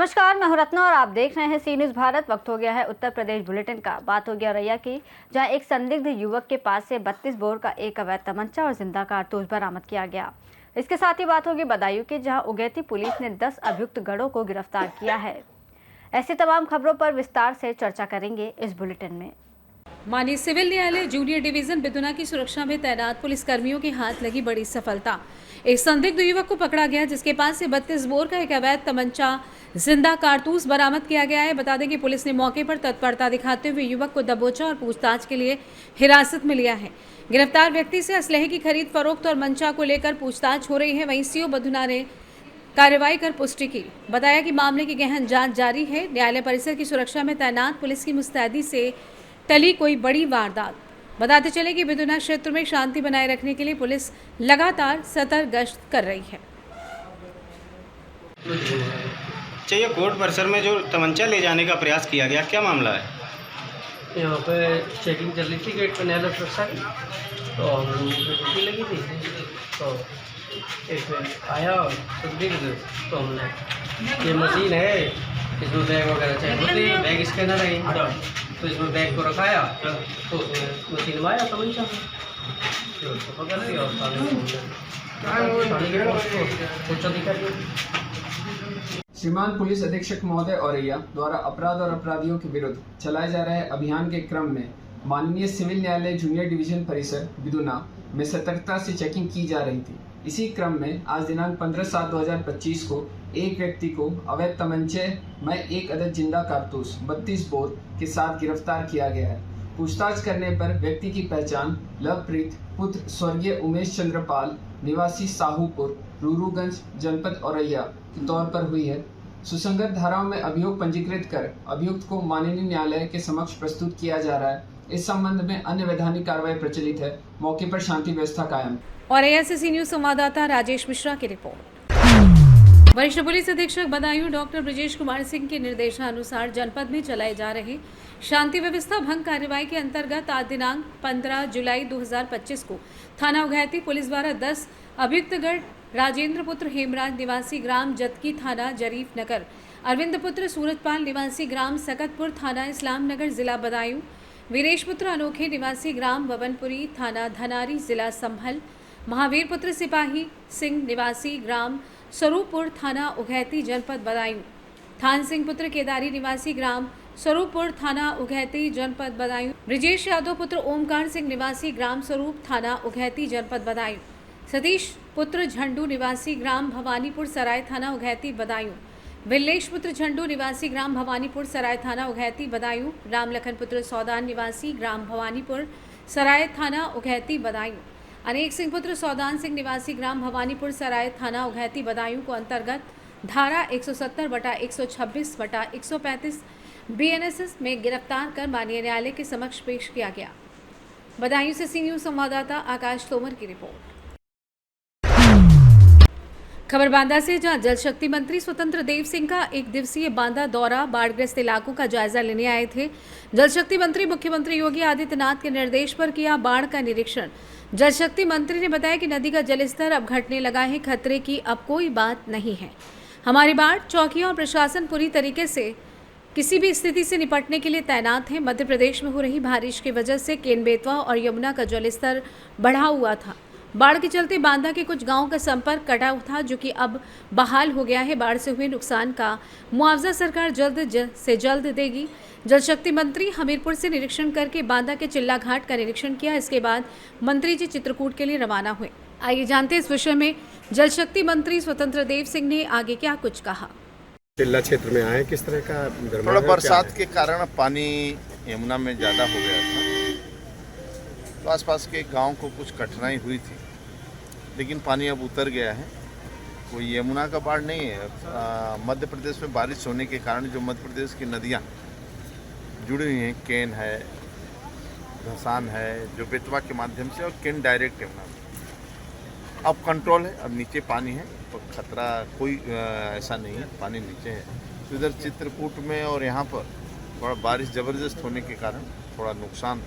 नमस्कार, मैं हूं रत्ना और आप देख रहे हैं सी न्यूज़ भारत। वक्त हो गया है उत्तर प्रदेश बुलेटिन का। बात हो गया औरैया की, जहां एक संदिग्ध युवक के पास से 32 बोर का एक अवैध तमंचा और जिंदा कारतूस बरामद किया गया। इसके साथ ही बात होगी बदायूं की, जहां उगैती पुलिस ने 10 अभियुक्त गढ़ों को गिरफ्तार किया है। ऐसी तमाम खबरों पर विस्तार से चर्चा करेंगे इस बुलेटिन में। माननीय सिविल न्यायालय जूनियर डिवीजन बिदुना की सुरक्षा में तैनात पुलिसकर्मियों के हाथ लगी बड़ी सफलता। एक संदिग्ध युवक को पकड़ा गया जिसके पास से 32 बोर का एक अवैध तमंचा जिंदा कारतूस बरामद किया गया है। बता दें कि पुलिस ने मौके पर तत्परता दिखाते हुए युवक को दबोचा और पूछताछ के लिए हिरासत में लिया है। गिरफ्तार व्यक्ति से असलहे की खरीद फरोख्त और मंचा को लेकर पूछताछ हो रही है। वहीं सीओ बिदुना ने कार्रवाई कर पुष्टि की। बताया कि मामले की गहन जांच जारी है। न्यायालय परिसर की सुरक्षा में तैनात पुलिस की मुस्तैदी से टली कोई बड़ी वारदात। बताते चले कि बिदुना क्षेत्र में शांति बनाए रखने के लिए पुलिस लगातार सतर्क गश्त कर रही है। चाहिए कोर्ट परिसर में जो तमंचा ले जाने का प्रयास किया गया, क्या मामला है? यहाँ पे चेकिंग चल रही थी गेट पे न्यायालय सुरक्षा की, तो हम लोगों को ड्यूटी लगी थी, तो एक आया संदिग्ध, तो हमने ये मशीन है इसमें बैग वगैरह चेक होते हैं, बैग स्कैनर है, तो इसमें बैग को रखाया तो मशीन में आया तमंचा फिर उसको पकड़ लिया और थाने के पोस्ट को उच्च अधिकारी। श्रीमान पुलिस अधीक्षक महोदय औरैया द्वारा अपराध और अपराधियों के विरुद्ध चलाए जा रहे अभियान के क्रम में माननीय सिविल न्यायालय जूनियर डिवीजन परिसर बिदुना में सतर्कता से चेकिंग की जा रही थी। इसी क्रम में आज दिनांक 15/7/2025 को एक व्यक्ति को अवैध तमंचे में एक अदद जिंदा कारतूस 32 बोर के साथ गिरफ्तार किया गया है। पूछताछ करने पर व्यक्ति की पहचान लवप्रीत पुत्र स्वर्गीय उमेश चंद्र पाल निवासी साहूपुर रूरूगंज जनपद औरैया के तौर पर हुई है। सुसंगत धाराओं में अभियोग पंजीकृत कर अभियुक्त को माननीय न्यायालय के समक्ष प्रस्तुत किया जा रहा है। इस संबंध में अन्य वैधानिक कार्रवाई प्रचलित है। मौके पर शांति व्यवस्था कायम। औरैया से सी न्यूज़ संवाददाता राजेश मिश्रा की रिपोर्ट। वरिष्ठ पुलिस अधीक्षक बदायूं डॉक्टर ब्रजेश कुमार सिंह के निर्देशानुसार जनपद में चलाए जा रहे शांति व्यवस्था भंग कार्रवाई के अंतर्गत आज दिनांक 15 जुलाई 2025 को थाना उगैती पुलिस द्वारा 10 अभियुक्तगढ़ राजेंद्र पुत्र हेमराज निवासी ग्राम जतकी थाना जरीफ नगर, अरविंद पुत्र सूरजपाल निवासी ग्राम सकतपुर थाना इस्लाम नगर जिला बदायूं, वीरेश पुत्र अनोखे निवासी ग्राम भवनपुरी थाना धनारी जिला संभल, महावीर पुत्र सिपाही सिंह निवासी ग्राम स्वरूपपुर थाना उगैती जनपद बदायूं, थान सिंह पुत्र केदारी निवासी ग्राम स्वरूपपुर थाना उगैती जनपद बदायूं, ब्रिजेश यादव पुत्र ओमकार सिंह निवासी ग्राम स्वरूप थाना उगैती जनपद बदायूं, सतीश पुत्र झंडू निवासी ग्राम भवानीपुर सराय थाना उगैती बदायूं, विल्लेश पुत्र झंडू निवासी ग्राम भवानीपुर सराय थाना उगैती बदायूं, राम लखन पुत्र सौदान निवासी ग्राम भवानीपुर सराय थाना उगैती बदायूं, अनेक सिंह पुत्र सौदान सिंह निवासी ग्राम भवानीपुर सराय थाना उगैती बदायूं को अंतर्गत धारा 170/126/135 BNSS में गिरफ्तार कर माननीय न्यायालय के समक्ष पेश किया गया। बदायूं से सी न्यूज़ संवाददाता आकाश तोमर की रिपोर्ट। खबर बांदा से, जहां जल शक्ति मंत्री स्वतंत्र देव सिंह का एक दिवसीय बांदा दौरा बाढ़ग्रस्त इलाकों का जायजा लेने आए थे। जल शक्ति मंत्री मुख्यमंत्री योगी आदित्यनाथ के निर्देश पर किया बाढ़ का निरीक्षण। जल शक्ति मंत्री ने बताया कि नदी का जलस्तर अब घटने लगा है, खतरे की अब कोई बात नहीं है। हमारी बाढ़ चौकियां और प्रशासन पूरी तरीके से किसी भी स्थिति से निपटने के लिए तैनात है। मध्य प्रदेश में हो रही बारिश की वजह से केन बेतवा और यमुना का जलस्तर बढ़ा हुआ था। बाढ़ के चलते बांदा के कुछ गांवों का संपर्क कटा था, जो कि अब बहाल हो गया है। बाढ़ से हुए नुकसान का मुआवजा सरकार जल्द से जल्द देगी। जल शक्ति मंत्री हमीरपुर से निरीक्षण करके बांदा के चिल्ला घाट का निरीक्षण किया। इसके बाद मंत्री जी चित्रकूट के लिए रवाना हुए। आइए जानते हैं इस विषय में जल शक्ति मंत्री स्वतंत्र देव सिंह ने आगे क्या कुछ कहा। चिल्ला क्षेत्र में आए, किस तरह का थोड़ा बरसात के कारण पानी यमुना में ज़्यादा हो गया था, तो आसपास के गांव को कुछ कठिनाई हुई थी, लेकिन पानी अब उतर गया है। कोई यमुना का बाढ़ नहीं है। मध्य प्रदेश में बारिश होने के कारण जो मध्य प्रदेश की नदियां जुड़ी हुई हैं, केन है, धसान है, जो बेतवा के माध्यम से, और केन डायरेक्ट यमुना में अब कंट्रोल है। अब नीचे पानी है, तो खतरा कोई ऐसा नहीं है, पानी नीचे है। तो इधर चित्रकूट में और यहाँ पर थोड़ा बारिश ज़बरदस्त होने के कारण थोड़ा नुकसान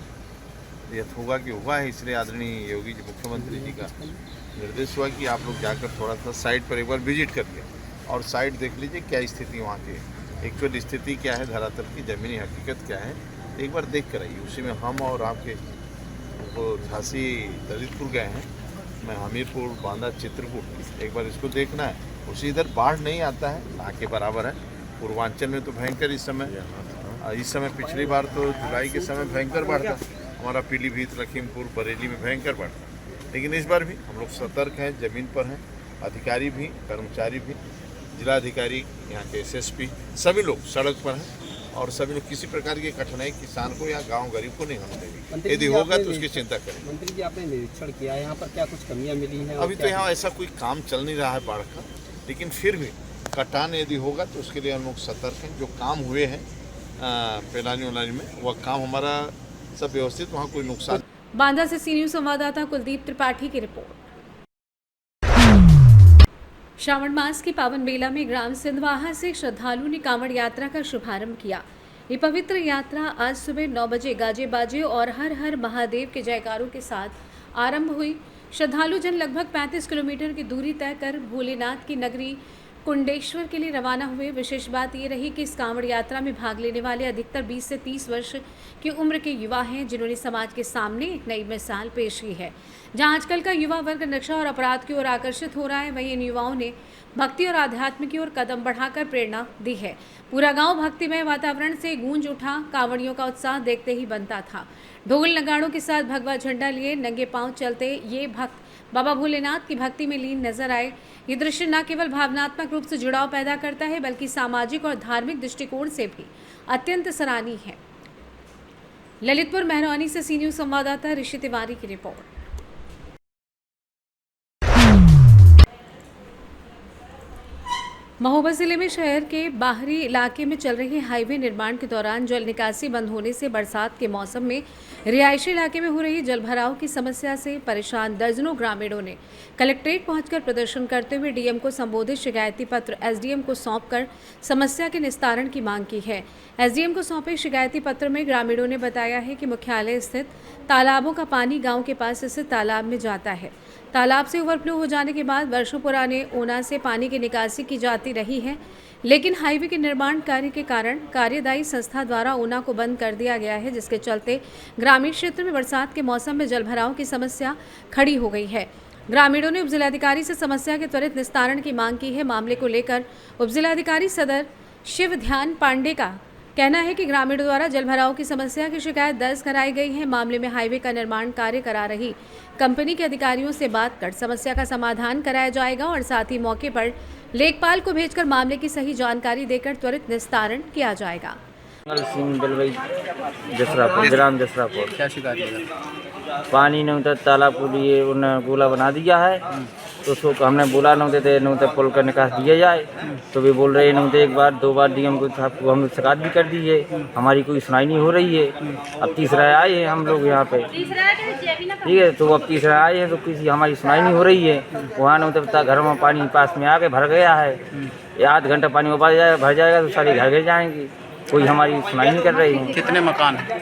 यथ होगा कि हुआ है। इसलिए आदरणीय योगी जी मुख्यमंत्री जी का निर्देश हुआ कि आप लोग जाकर थोड़ा सा साइट पर एक बार विजिट करिए और साइड देख लीजिए क्या स्थिति वहाँ की है, एक्चुअल स्थिति क्या है, धरातल की ज़मीनी हकीकत क्या है, एक बार देख कर आइए। उसी में हम और आपके वो झांसी ललितपुर गए हैं, मैं हमीरपुर, बांदा, चित्रकूट, एक बार इसको देखना है। उसी इधर बाढ़ नहीं आता है, ना के बराबर है। पूर्वांचल में तो भयंकर इस समय पिछली बार तो जुलाई के समय भयंकर बाढ़ था, हमारा पीलीभीत, लखीमपुर, बरेली में भयंकर बाढ़ था। लेकिन इस बार भी हम लोग सतर्क हैं, ज़मीन पर हैं, अधिकारी भी, कर्मचारी भी, जिलाधिकारी, यहाँ के एसएसपी, सभी लोग सड़क पर हैं और सभी लोग किसी प्रकार की कठिनाई किसान को या गांव गरीब को नहीं होने देंगे। यदि होगा तो उसकी चिंता करें। मंत्री जी, आपने निरीक्षण किया है यहाँ पर, क्या कुछ कमियाँ मिली हैं? अभी तो यहाँ ऐसा कोई काम चल नहीं रहा है बाढ़ का, लेकिन फिर भी कटान यदि होगा तो उसके लिए हम लोग सतर्क हैं। जो काम हुए हैं पेलानी उलानी में, वह काम हमारा सब व्यवस्थित, वहाँ कोई नुकसान। बांदा से सी न्यूज़ संवाददाता कुलदीप त्रिपाठी की रिपोर्ट। श्रावण मास के पावन मेला में ग्राम सिंधवाहा से श्रद्धालुओं ने कांवड़ यात्रा का शुभारंभ किया। ये पवित्र यात्रा आज सुबह 9 बजे गाजे बाजे और हर हर महादेव के जयकारों के साथ आरंभ हुई। श्रद्धालु जन लगभग 35 किलोमीटर की दूरी तय कर भोलेनाथ की नगरी कुंडेश्वर के लिए रवाना हुए। विशेष बात ये रही कि इस कांवड़ यात्रा में भाग लेने वाले अधिकतर 20 से 30 वर्ष की उम्र के युवा हैं, जिन्होंने समाज के सामने एक नई मिसाल पेश की है। जहां आजकल का युवा वर्ग नशा और अपराध की ओर आकर्षित हो रहा है, वहीं इन युवाओं ने भक्ति और आध्यात्म की ओर कदम बढ़ाकर प्रेरणा दी है। पूरा गांव भक्तिमय वातावरण से गूंज उठा। कांवड़ियों का उत्साह देखते ही बनता था। ढोल नगाड़ों के साथ भगवा झंडा लिए नंगे पांव चलते ये भक्त बाबा भोलेनाथ की भक्ति में लीन नजर आए। ये दृश्य न केवल भावनात्मक रूप से जुड़ाव पैदा करता है, बल्कि सामाजिक और धार्मिक दृष्टिकोण से भी अत्यंत सराहनीय है। ललितपुर महरौनी से सी न्यूज़ संवाददाता ऋषि तिवारी की रिपोर्ट। महोबा जिले में शहर के बाहरी इलाके में चल रहे हाईवे निर्माण के दौरान जल निकासी बंद होने से बरसात के मौसम में रिहायशी इलाके में हो रही जलभराव की समस्या से परेशान दर्जनों ग्रामीणों ने कलेक्ट्रेट पहुंचकर प्रदर्शन करते हुए डीएम को संबोधित शिकायती पत्र एसडीएम को सौंपकर समस्या के निस्तारण की मांग की है। एसडीएम को सौंपे शिकायती पत्र में ग्रामीणों ने बताया है कि मुख्यालय स्थित तालाबों का पानी गाँव के पास स्थित तालाब में जाता है। तालाब से ओवरफ्लो हो जाने के बाद वर्षों पुराने ओना से पानी की निकासी की जाती रही है, लेकिन हाईवे के निर्माण कार्य के कारण कार्यदायी संस्था द्वारा ओना को बंद कर दिया गया है, जिसके चलते ग्रामीण क्षेत्र में बरसात के मौसम में जलभराव की समस्या खड़ी हो गई है। ग्रामीणों ने उपजिलाधिकारी से समस्या के त्वरित निस्तारण की मांग की है। मामले को लेकर उपजिलाधिकारी सदर शिव ध्यान पांडे का कहना है कि ग्रामीणों द्वारा जलभराव की समस्या की शिकायत दर्ज कराई गई है। मामले में हाईवे का निर्माण कार्य करा रही कंपनी के अधिकारियों से बात कर समस्या का समाधान कराया जाएगा और साथ ही मौके पर लेखपाल को भेजकर मामले की सही जानकारी देकर त्वरित निस्तारण किया जाएगा। ग्राम जसरापुर। क्या शिकायत है? पानी नहीं उतर, तालाब को लिए उन्होंने गोला बना दिया है, तो उसको हमने बोला नहीं देते, नहीं तो पुल का निकास दिया जाए, तो भी बोल रहे नहीं, एक बार 2 बार डीएम को साहब को हम शिकायत भी कर दी है, हमारी कोई सुनाई नहीं हो रही है। अब तीसरा आए हैं हम लोग यहाँ पे, ठीक है, तो अब तीसरा आए हैं तो किसी हमारी सुनाई नहीं हो रही है। वहाँ नहीं उतरता, घर में पानी पास में आके भर गया है, आध घंटा पानी भर जाएगा तो सारे घर घर जाएंगे, कोई हमारी सुनाई नहीं कर रही है। कितने मकान हैं?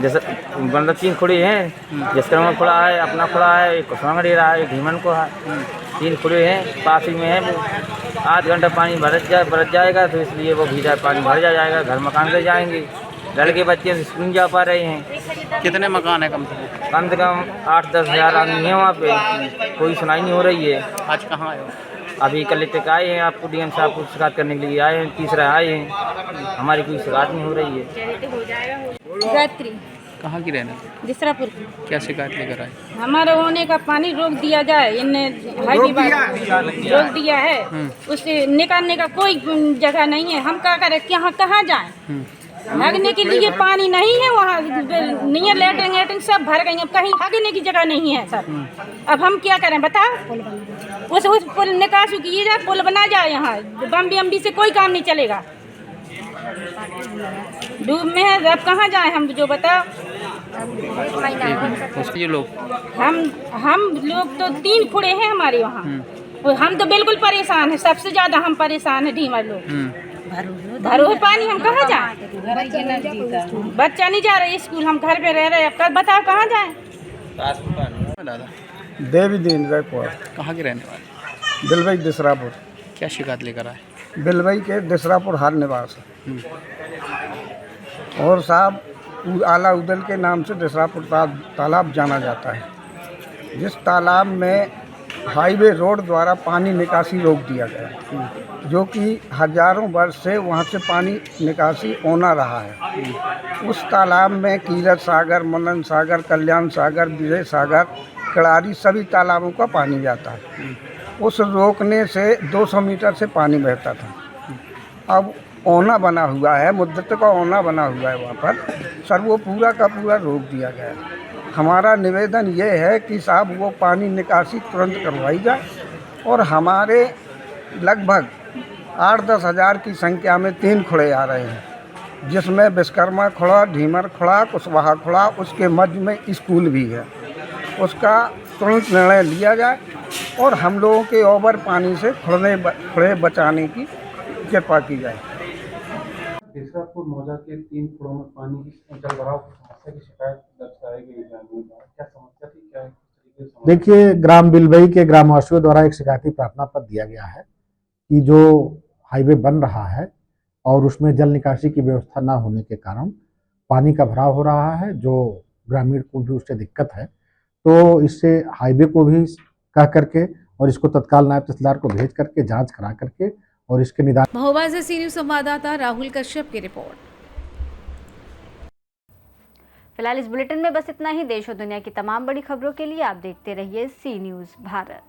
जैसे मतलब 3 खुड़े हैं, जिसका में खुड़ा है, अपना खुड़ा है, एक कुसंगड़ी रहा है, एक भीमन को है, 3 खुड़े हैं, पास ही में है। वो आध घंटा पानी बरस जाएगा तो इसलिए वो भीतर पानी भर जाएगा, घर मकान से जाएंगे, लड़के बच्चे स्कूल जा पा रहे हैं। कितने मकान है कम से कम 8-10 हज़ार आदमी है वहाँ पे, कोई सुनाई नहीं हो रही है। आज कहाँ आए हो? अभी कलेक्टर आए हैं, आपको डीएम साहब को शिकायत करने के लिए आए हैं, तीसरा आए हैं, हमारी कोई शिकायत नहीं हो रही है। गायत्री। कहाँ की रहने वाली? जसरापुर। क्या शिकायत लेकर आए? हमारे होने का पानी रोक दिया जाए, इनने रोक दिया है, उससे निकालने का कोई जगह नहीं है। हम क्या करें, कहाँ जाएं? भागने के लिए पानी नहीं है, वहाँ नहीं है, लेटरिंग सब भर गई, अब कहीं भागने की जगह नहीं है सर। अब हम क्या करें बताओ? उस पुल निकासी कीजिए जाए, पुल बना जाए। यहाँ बम्बी से कोई काम नहीं चलेगा, डूब में है, अब कहाँ जाए हम, जो बताओ। ये लोग हम लोग तो 3 खुड़े हैं हमारे वहाँ, हम तो बिल्कुल परेशान है, सबसे ज़्यादा हम परेशान है ढीमर लोग। भरो है पानी, हम कहाँ जाएं? बच्चा नहीं जा रहे स्कूल, हम घर पे रह रहे, अब बताओ कहाँ जाएं? दादा देवी दीन रायपुर। कहाँ के रहने वाले? दिलभाई जसरापुर। क्या शिकायत लेकर आए? बिलवई के दिसरापुर हार निवास और साहब आला उदल के नाम से दिसरापुर तालाब जाना जाता है, जिस तालाब में हाईवे रोड द्वारा पानी निकासी रोक दिया गया, जो कि हजारों वर्ष से वहाँ से पानी निकासी होना रहा है। उस तालाब में कीरत सागर, मनन सागर, कल्याण सागर, विजय सागर, कड़ारी सभी तालाबों का पानी जाता है। उस रोकने से 200 मीटर से पानी बहता था। अब ओना बना हुआ है, मुद्दत का ओना बना हुआ है वहाँ पर, सर वो पूरा का पूरा रोक दिया गया है। हमारा निवेदन ये है कि साहब वो पानी निकासी तुरंत करवाई जाए और हमारे लगभग 8-10 हज़ार की संख्या में 3 खुड़े आ रहे हैं, जिसमें विश्वकर्मा खुड़ा, ढीमर खुड़ा, कुशवाहा खुड़ा, उसके मध्य में स्कूल भी है। उसका तुरंत निर्णय लिया जाए और हम लोगों के ओवर पानी से खुड़े बचाने की कृपा की जाए। दिसरापुर मौजा के 3 खुड़ों में पानी जल भराव समस्या की शिकायत दर्ज कराई गई है। क्या समस्या थी, क्या देखिए, ग्राम बिलवई के ग्रामवासियों द्वारा एक शिकायती प्रार्थना पत्र दिया गया है कि जो हाईवे बन रहा है और उसमें जल निकासी की व्यवस्था ना होने के कारण पानी का भराव हो रहा है, जो ग्रामीण को भी उससे दिक्कत है। तो इससे हाईवे को भी कह करके और इसको तत्काल नायब तहसीलदार को भेज करके जांच करा करके और इसके निदान। महोबा से सी न्यूज़ संवाददाता राहुल कश्यप की रिपोर्ट। फिलहाल इस बुलेटिन में बस इतना ही। देश और दुनिया की तमाम बड़ी खबरों के लिए आप देखते रहिए सी न्यूज़ भारत।